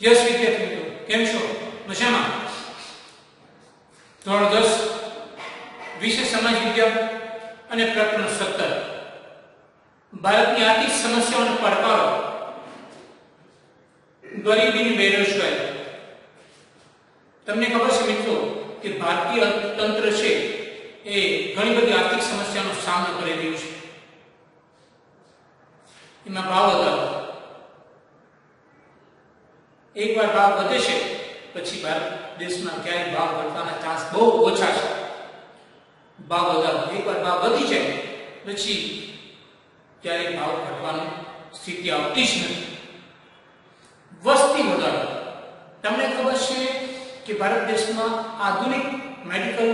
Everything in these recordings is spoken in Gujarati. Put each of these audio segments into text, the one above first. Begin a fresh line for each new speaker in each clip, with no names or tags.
યસ વિદ્યાર્થી મિત્રો, કેમ છો? મજામાં? ધોરણ 10 વિષય સમાજ વિજ્ઞાન અને પ્રકરણ 17 ભારતની આર્થિક સમસ્યાઓ અને પડકારો, ગરીબીની બેરોજગારી. તમને ખબર છે મિત્રો કે ભારતીય તંત્ર છે એ ઘણી બધી આર્થિક સમસ્યાનો સામનો કરી રહ્યું છે. એમાં ભાવ વધારો, એકવાર ભાવ વધે છે પછી ભારત દેશમાં ક્યાંય ભાવ ઘટવાના ચાન્સ બહુ ઓછા છે. ભાવ વધારો, એકવાર ભાવ વધી જાય પછી ક્યારેય ભાવ ઘટવાની સ્થિતિ આવતી જ નથી. વસ્તી વધારો, તમને ખબર છે કે ભારત દેશમાં આધુનિક મેડિકલ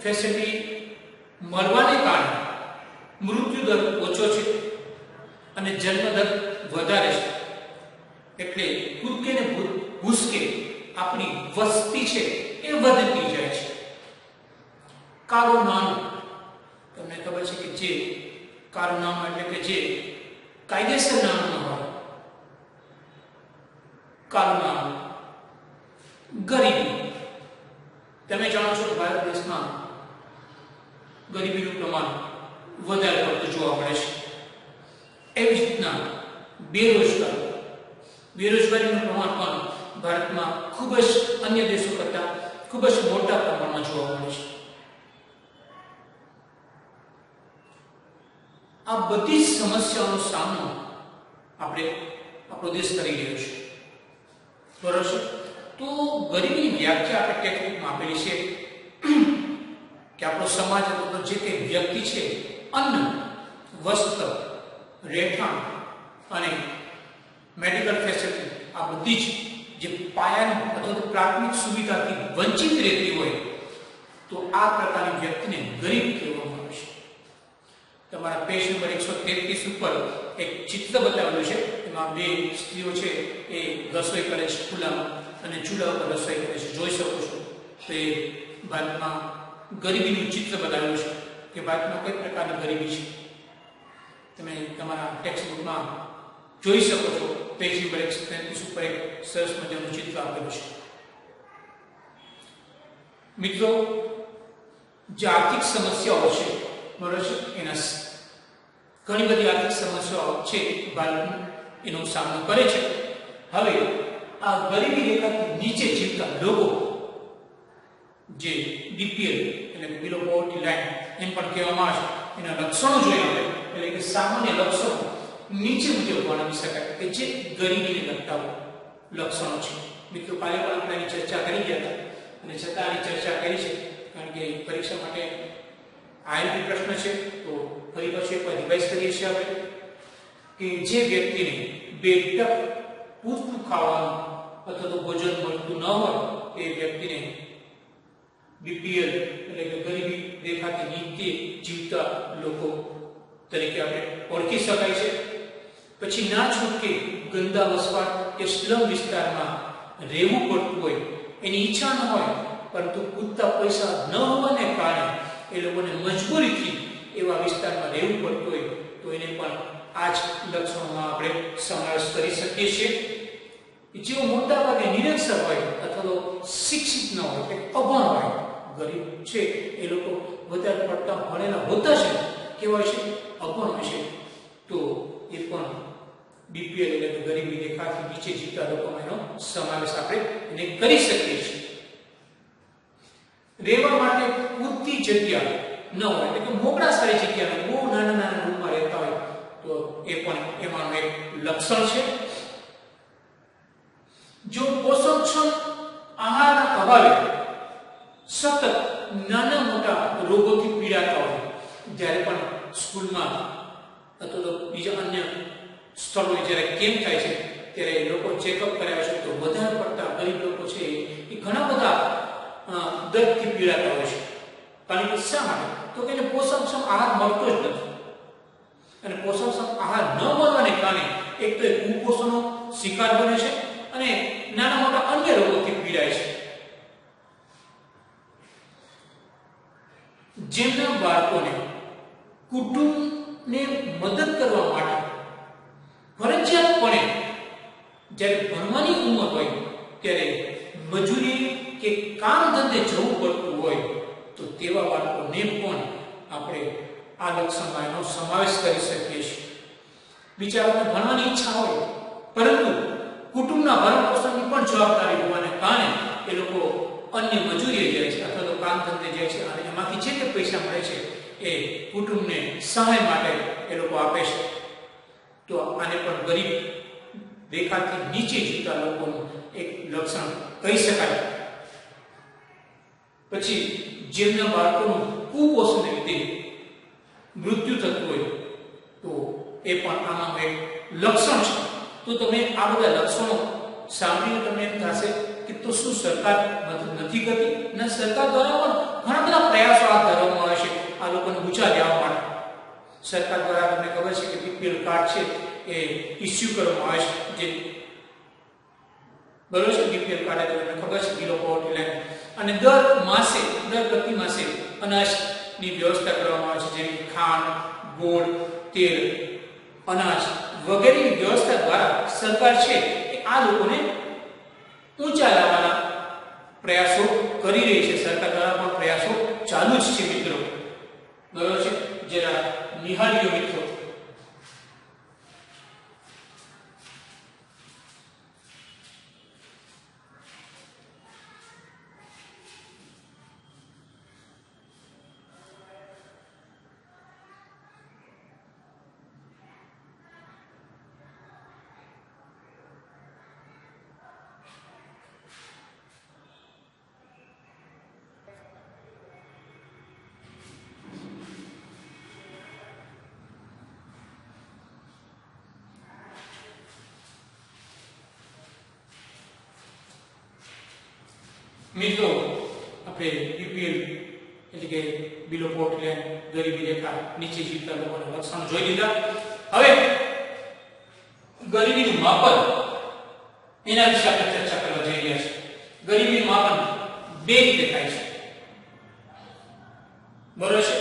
ફેસિલિટી મળવાને કારણે મૃત્યુ દર ઓછો છે અને જન્મ દર વધારે છે. એટલે કૂદકે ને ભૂસકે આપણી વસ્તી છે એ વધતી જાય છે. કાળું નાણું, તમને ખબર છે કે જે કાળું નાણું એટલે કે જે કાયદેસર નાણું ન હોય, કાળું નાણું. ગરીબી, તમે જાણો છો ભારત દેશમાં ગરીબીનું પ્રમાણ વધારે પડતું જોવા મળે છે. એવી જ રીતના બેરોજગારીનું પ્રમાણ પણ ભારતમાં ખૂબ જ અન્ય દેશો કરતા ખૂબ જ મોટા પ્રમાણમાં જોવા મળે છે. આ બધી સમસ્યાઓનો સામનો આપણો દેશ કરી રહ્યો છે. બરોબર છે? તો ગરીબીની વ્યાખ્યા આપણે ટેક્સ્ટબુકમાં આપેલી છે કે આપણો સમાજ અથવા જે તે વ્યક્તિ છે અન્ન, વસ્ત્ર, રહેઠાણ અને મેડિકલ ફેસિલિટી, આ બધી જ જે પાયાની અથવા પ્રાથમિક સુવિધાથી વંચિત રહેતી હોય તો આ પ્રકારની વ્યક્તિને ગરીબ કહેવામાં આવે છે. તમારા પેજ નંબર 133 ઉપર એક ચિત્ર બતાવેલું છે. એમાં બે સ્ત્રીઓ છે એ રસોઈ કરે છે ખુલ્લામાં અને ચૂલા ઉપર રસોઈ કરે છે, જોઈ શકો છો. તો એ ભારતમાં ગરીબીનું ચિત્ર બતાવેલું છે કે ભારતમાં કઈ પ્રકારની ગરીબી છે. તમે તમારા ટેક્સ્ટબુકમાં જોઈ શકો છો. પેજ નંબર 133 ઉપર એક સરસ મજાનું ચિત્ર આપેલું છે. મિત્રો, જે આર્થિક સમસ્યાઓ છે બરાબર છે, એના ઘણી બધી આર્થિક સમસ્યાઓ છે ભારત એનો સામનો કરે છે. હવે આ ગરીબી રેખાથી નીચે જીવતા લોકો, જે બીપીએલ એટલે બિલો પોવર્ટી લાઇન એમ પણ કહેવામાં આવે છે, એના લક્ષણો જોઈએ આપણે, એટલે કે સામાન્ય લક્ષણો નીચે મુજબ વર્ણવી શકાય કે જે ગરીબીને લગતા લક્ષણો છે. મિત્રો, કાલે પણ આપણે એની ચર્ચા કરી ગયા હતા અને છતાં આની ચર્ચા કરી છે કારણ કે પરીક્ષા માટે આઈએમપી પ્રશ્ન છે. તો ફરી પછી એકવાર રિવાઇઝ કરીએ છીએ આપણે કે જે વ્યક્તિને બે ટક પૂરતું ખાવાનું અથવા તો ભોજન મળતું ન હોય એ વ્યક્તિને બીપીએલ એટલે કે ગરીબી રેખાથી નીચે જીવતા લોકો તરીકે આપણે ઓળખી શકાય છે. પછી ના છૂટકે ગંદા વસવાટ કે સ્લમ વિસ્તારમાં રહેવું પડતું હોય, એની ઈચ્છા ન હોય પરંતુ પૂરતા પૈસા ન હોવાને કારણે એ લોકોને મજબૂરીથી એવા વિસ્તારમાં રહેવું પડતું હોય તો એને પણ આ જ લક્ષણોમાં આપણે સમાવેશ કરી શકીએ છીએ. જેઓ મોટા ભાગે નિરક્ષર હોય અથવા તો શિક્ષિત ન હોય કે અભણ હોય, ગરીબ છે એ લોકો વધારે પડતા ભણેલા હોતા છે, કેવા છે? અભણ હોય છે. તો એ પણ બીપીએલ એટલે કે ગરીબી રેખાથી નીચે જીવતા લોકોમાં એનો સમાવેશ આપણે એને કરી શકીએ છીએ. રહેવા માટે પૂરતી જગ્યા ન હોય એટલે કે મોકળા સારી જગ્યા, બહુ નાના નાના રૂમમાં રહેતા હોય તો એ પણ એમાંનું એક લક્ષણ છે. જો પોષણક્ષમ આહારના અભાવે સતત નાના મોટા રોગોથી પીડાતા હોય, જ્યારે પણ સ્કૂલમાં અથવા તો બીજા અન્ય સ્થળોએ જ્યારે કેમ્પ થાય છે ત્યારે લોકો ચેકઅપ કરાવે છે તો વધારે પડતા ગરીબ લોકો છે એ ઘણા બધા દર્દથી પીડાતા હોય છે. કારણ કે શા માટે? તો કે એને પોષણક્ષમ આહાર મળતો જ નથી અને પોષણક્ષમ આહાર ન મળવાને કારણે એક તો કુપોષણનો શિકાર બને છે અને નાના મોટા અન્ય રોગોથી પીડાય છે. જેમના બાળકોને કુટુંબને મદદ કરવા માટે ફરજિયાતપણે જ્યારે ભણવાની ઉંમર હોય ત્યારે મજૂરી કે કામ ધંધે જવું પડતું હોય તો તેવા બાળકોને પણ આપણે આ લક્ષણમાં એનો સમાવેશ કરી શકીએ છીએ. બિચારાને ભણવાની ઈચ્છા હોય પરંતુ કુટુંબના ભરણ-પોષણની પણ જવાબદારી હોવાને કારણે એ લોકો અન્ય મજૂરીએ જાય છે અથવા તો કામ ધંધે જાય છે અને એમાંથી જે કંઈ પૈસા મળે છે એ કુટુંબને સહાય માટે એ લોકો આપે છે. તો આને પણ ગરીબ રેખાથી નીચે જીવતા લોકોનું એક લક્ષણ કહી શકાય. પછી જેમના બાળકોનું કુપોષણને લીધે મૃત્યુ થતું હોય તો એ પણ આમાં એક લક્ષણ છે. તો તમે આ બધા લક્ષણો સાંભળીને તમને એમ થશે કે તો શું સરકાર મદદ નથી કરતી? ના, સરકાર દ્વારા પણ ઘણા બધા પ્રયાસો હાથ ધરવામાં આવે છે આ લોકોને ઊંચા લેવા માટે. સરકાર દ્વારા તમને ખબર છે કે બીપીએલ કાર્ડ છે એ ઇસ્યુ કરવામાં આવે છે, જે બરોબર છે. બીપીએલ કાર્ડ તમને ખબર છે, બિલો પોવર્ટી લાઈન, અને દર પ્રતિ માસે અનાજની વ્યવસ્થા કરવામાં આવે છે, જેમ કે ખાંડ, ગોળ, તેલ, અનાજ વગેરેની વ્યવસ્થા દ્વારા સરકાર છે એ આ લોકોને ઊંચા લાવવાના પ્રયાસો કરી રહી છે. સરકાર દ્વારા પણ પ્રયાસો ચાલુ જ છે મિત્રો, બરોબર છે. જરા નિહાળ્યો મિત્રો. મિત્રો, આપણે બીપીએલ એટલે કે બિલો પોવર્ટી લાઈન, ગરીબી રેખા નીચે જીવતા લોકોના લક્ષણો જોઈ લીધા. હવે ગરીબીનું માપન એના વિશે આપણે ચર્ચા કરવા જઈ રહ્યા છીએ. ગરીબીનું માપન બે રીતે થાય છે, બરોબર છે.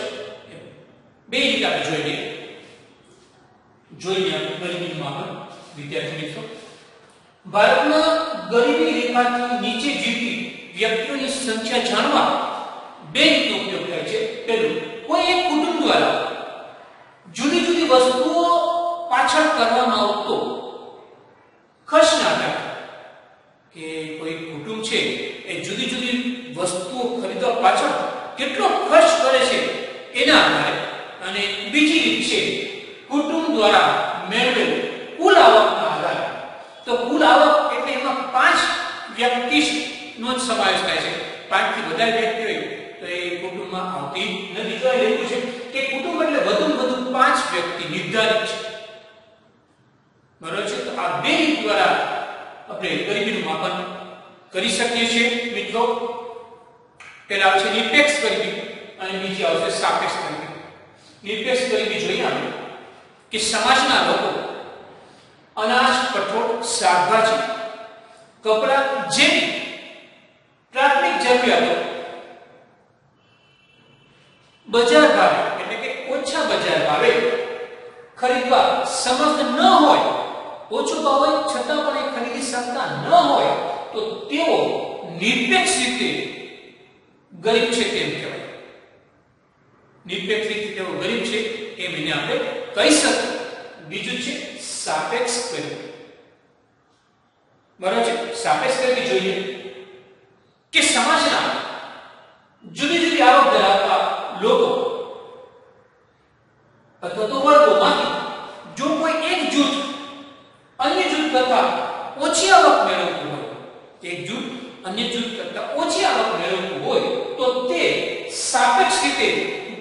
બે રીતે આપણે જોઈએ ગરીબીનું માપન. વિદ્યાર્થી મિત્રો, ભારતમાં ગરીબી રેખાથી નીચે જીવતી વ્યક્તિઓની સંખ્યા જાણવા બે રીતનો ઉપયોગ થાય છે. પહેલું, કોઈ એક કુટુંબ દ્વારા જુદી જુદી વસ્તુઓ પાછળ કરવામાં આવતો ખર્ચના આધારે, કે કોઈ કુટુંબ છે એ જુદી જુદી વસ્તુઓ ખરીદવા પાછળ કેટલો ખર્ચ કરે છે એના આધારે. અને બીજી રીત છે કુટુંબ દ્વારા મેળવેલ કુલ આવકના આધારે. તો કુલ આવક એટલે એમાં 5 વ્યક્તિ નો જ સમાવેશ થાય છે. 5 થી વધારે વ્યક્તિ હોય તો એ કુટુંબમાં આવતી નથી. તો એવું છે કે કુટુંબ એટલે વધુમાં વધુ 5 વ્યક્તિ નિર્ધારિત છે, બરાબર છે. તો આ બે રીત દ્વારા આપણે ગરીબીનું માપન કરી શકીએ છીએ મિત્રો. પહેલા આવશે નિરપેક્ષ ગરીબી અને બીજી આવશે સાપેક્ષ ગરીબી. નિરપેક્ષ ગરીબી જોઈએ આપણે કે સમાજના લોકો અનાજ, કઠોળ, શાકભાજી, કપડા જેવી પ્રાથમિક જરૂરિયાતો બજાર ભાવે એટલે કે ઓછા બજાર ભાવે ખરીદવા સમર્થ ન હોય, ઓછો ભાવ હોય છતાં પણ એ ખરીદી શકતા ન હોય તો તેઓ નિરપેક્ષ રીતે ગરીબ છે તેમ કહેવાય. નિરપેક્ષ રીતે તેઓ ગરીબ છે એમ એને આપણે કહી શકીએ. બીજું છે સાપેક્ષ ગરીબી, બરાબર છે. સાપેક્ષ ગરીબી જોઈએ કે સમાજના જુદી જુદી આવક ધરાવતા લોકો અથવા તો વર્ગોમાંથી જો કોઈ એક જૂથ અન્ય જૂથ કરતા ઓછી આવક મેળવતું હોય, એક જૂથ અન્ય જૂથ કરતા ઓછી આવક મેળવતું હોય તો તે સાપેક્ષ રીતે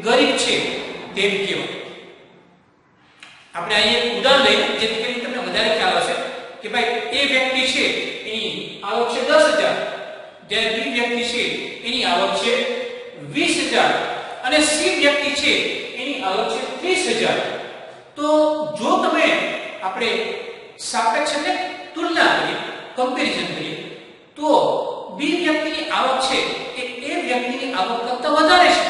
ગરીબ છે તેમ કહેવાય. આપણે અહીં એક ઉદાહરણ લઈએ જેથી કરીને તમને વધારે ખ્યાલ હશે કે ભાઈ એ વ્યક્તિ છે એની આવક છે 10,000, જ્યારે બી વ્યક્તિ છે એની આવક છે 20,000 અને સી વ્યક્તિ છે એની આવક છે 30,000. તો જો તમે આપણે સાપેક્ષ એટલે તુલના કરીએ, કમ્પેરિઝન કરીએ તો બી વ્યક્તિની આવક છે એ વ્યક્તિની આવક કરતા વધારે છે,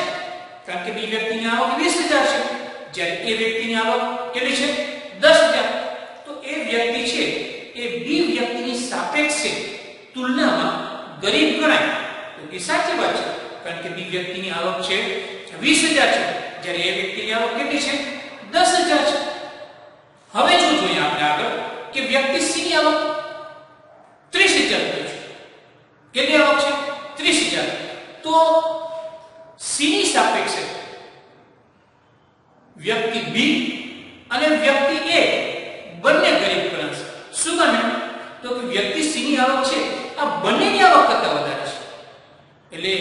કારણ કે બી વ્યક્તિની આવક 20,000 છે જ્યારે એ વ્યક્તિની આવક કેટલી છે 10,000. તો એ વ્યક્તિ છે એ બી વ્યક્તિની સાપેક્ષે તુલનામાં ગરીબ ગણાય તો એ સાચી વાત છે, કારણ કે બી વ્યક્તિની આવક છે 20,000 છે, જ્યારે એ વ્યક્તિની આવક કેટલી છે 10,000 છે. હવે જો જોઈએ આપણે આગળ કે વ્યક્તિ સી ની આવક 30,000 છે. કેટલી આવક છે 30,000. તો સી ની સાપેક્ષે વ્યક્તિ બી અને વ્યક્તિ એ બંને ગરીબ ગણાશે. શું બને? તો કે વ્યક્તિ સી ની આવક છે આ બંનેની આવક કરતા વધારે છે, એટલે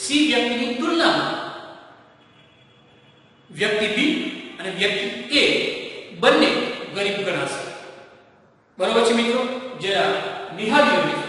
સી વ્યક્તિની તુલનામાં વ્યક્તિ બી અને વ્યક્તિ એ બંને ગરીબ ગણાશે. બરોબર છે મિત્રો? જરા નિહાળ્યો.